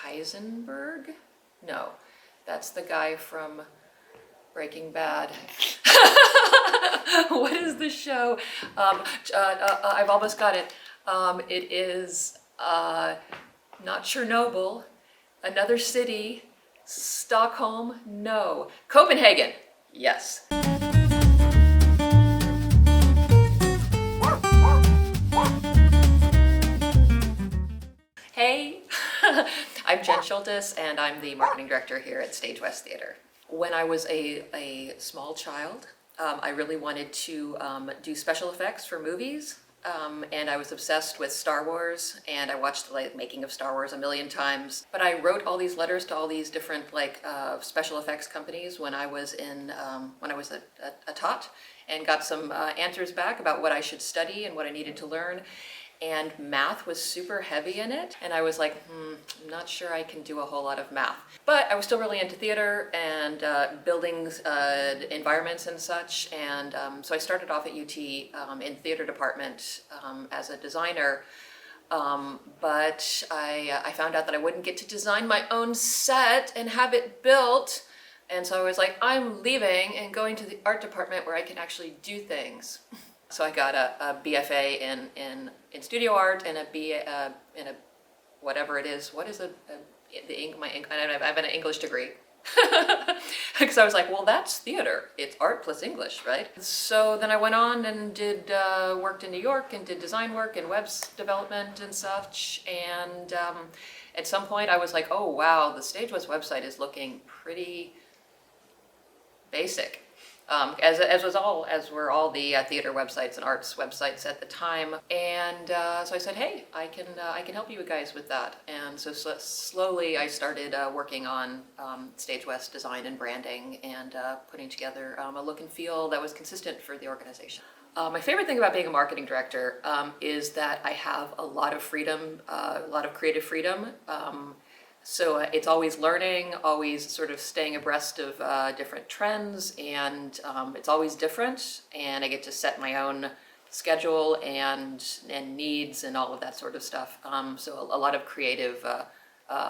Heisenberg? No, that's the guy from Breaking Bad. What is the show? I've almost got it. It is not Chernobyl, another city, Stockholm, no. Copenhagen, yes. Hey, I'm Jen Schultes, and I'm the marketing director here at Stage West Theater. When I was a small child, I really wanted to do special effects for movies, and I was obsessed with Star Wars, and I watched the making of Star Wars a million times. But I wrote all these letters to all these different special effects companies when I was a tot, and got some answers back about what I should study and what I needed to learn. And math was super heavy in it, and I was like, I'm not sure I can do a whole lot of math. But I was still really into theater and buildings, environments and such, and so I started off at UT in theater department as a designer, but I found out that I wouldn't get to design my own set and have it built, and so I was like, I'm leaving and going to the art department where I can actually do things. So I got a BFA in studio art and a B in a whatever it is. What is I have an English degree. Because I was like, well, that's theater. It's art plus English, right? So then I went on and worked in New York and did design work and web development and such. And at some point I was like, oh wow, the Stage West website is looking pretty basic. As were all the theater websites and arts websites at the time, and so I said, hey, I can help you guys with that. And so slowly I started working on Stage West design and branding, and putting together a look and feel that was consistent for the organization. My favorite thing about being a marketing director is that I have a lot of freedom, a lot of creative freedom. So it's always learning, always sort of staying abreast of different trends, and it's always different, and I get to set my own schedule and needs and all of that sort of stuff. So a lot of creative, a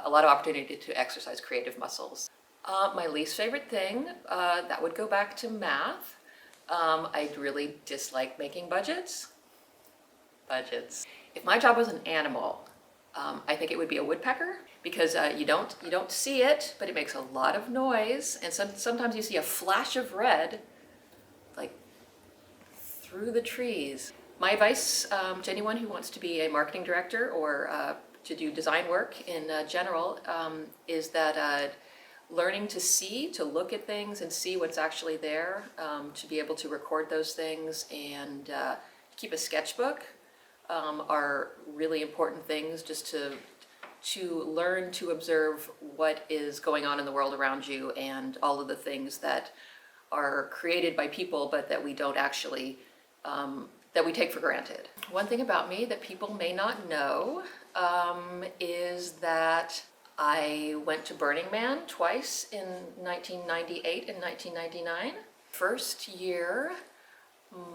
lot of opportunity to exercise creative muscles. My least favorite thing, that would go back to math. I really dislike making budgets. If my job was an animal, I think it would be a woodpecker, because you don't see it, but it makes a lot of noise, and sometimes you see a flash of red, like through the trees. My advice to anyone who wants to be a marketing director or to do design work in general is that learning to look at things and see what's actually there, to be able to record those things and keep a sketchbook are really important things, just to learn to observe what is going on in the world around you and all of the things that are created by people but that we don't actually, that we take for granted. One thing about me that people may not know is that I went to Burning Man twice in 1998 and 1999. First year,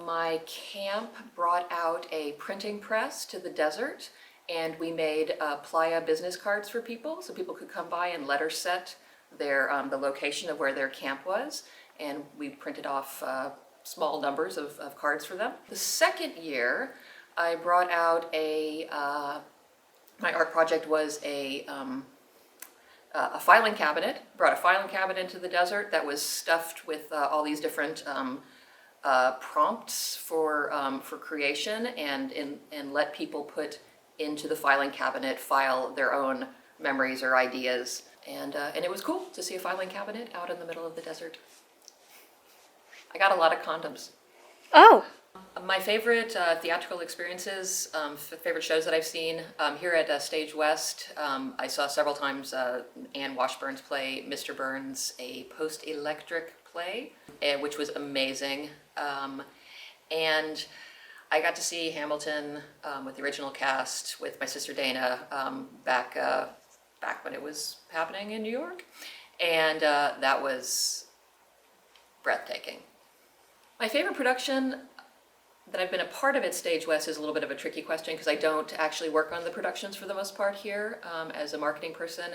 my camp brought out a printing press to the desert, and we made playa business cards for people, so people could come by and letter set their the location of where their camp was, and we printed off small numbers of cards for them. The second year, I brought out my art project was a filing cabinet. Brought a filing cabinet into the desert that was stuffed with all these different prompts for creation, and let people put into the filing cabinet, file their own memories or ideas, and it was cool to see a filing cabinet out in the middle of the desert. I got a lot of condoms. Oh. My favorite theatrical experiences, favorite shows that I've seen here at Stage West. I saw several times Anne Washburn's play Mr. Burns, a post-electric play, which was amazing. And I got to see Hamilton with the original cast with my sister Dana back when it was happening in New York, and that was breathtaking. My favorite production that I've been a part of at Stage West is a little bit of a tricky question because I don't actually work on the productions for the most part here as a marketing person,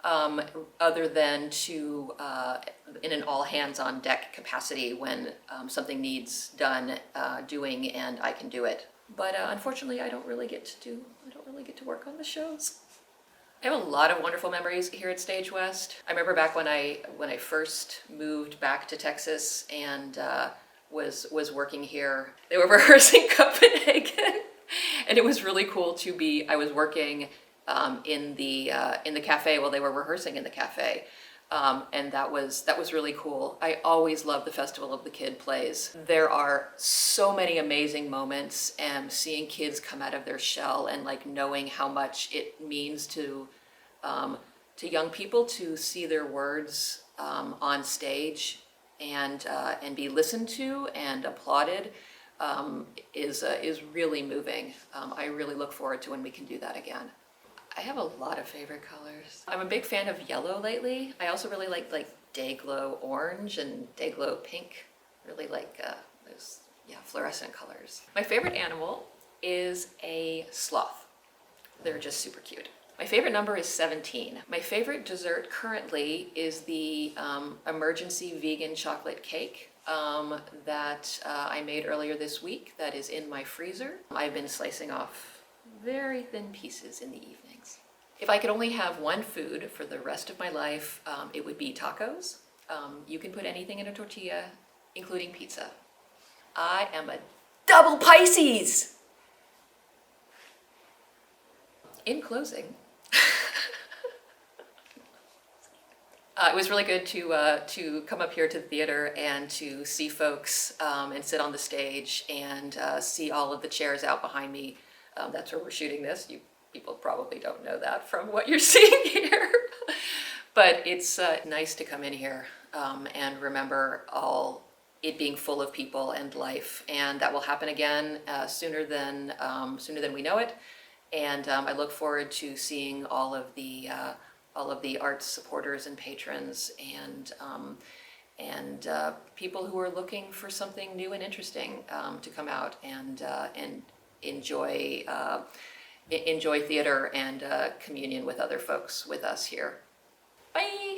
other than to in an all hands on deck capacity when something needs doing and I can do it. But unfortunately, I don't really get to work on the shows. I have a lot of wonderful memories here at Stage West. I remember back when I first moved back to Texas and was working here. They were rehearsing Copenhagen, and it was really cool to be. I was working in the cafe while they were rehearsing in the cafe, and that was really cool. I always love the Festival of the Kid plays. There are so many amazing moments, and seeing kids come out of their shell and like knowing how much it means to young people to see their words on stage and be listened to and applauded is really moving. I really look forward to when we can do that again. I have a lot of favorite colors. I'm a big fan of yellow lately. I also really like day-glow orange and day-glow pink. Really like those fluorescent colors. My favorite animal is a sloth. They're just super cute. My favorite number is 17. My favorite dessert currently is the emergency vegan chocolate cake that I made earlier this week that is in my freezer. I've been slicing off very thin pieces in the evenings. If I could only have one food for the rest of my life, it would be tacos. You can put anything in a tortilla, including pizza. I am a double Pisces! In closing, it was really good to come up here to the theater and to see folks and sit on the stage and see all of the chairs out behind me. That's where we're shooting this. You people probably don't know that from what you're seeing here. But it's nice to come in here and remember it being full of people and life. And that will happen again sooner than we know it. And I look forward to seeing all of the arts supporters and patrons and people who are looking for something new and interesting to come out and enjoy theater and communion with other folks with us here. Bye.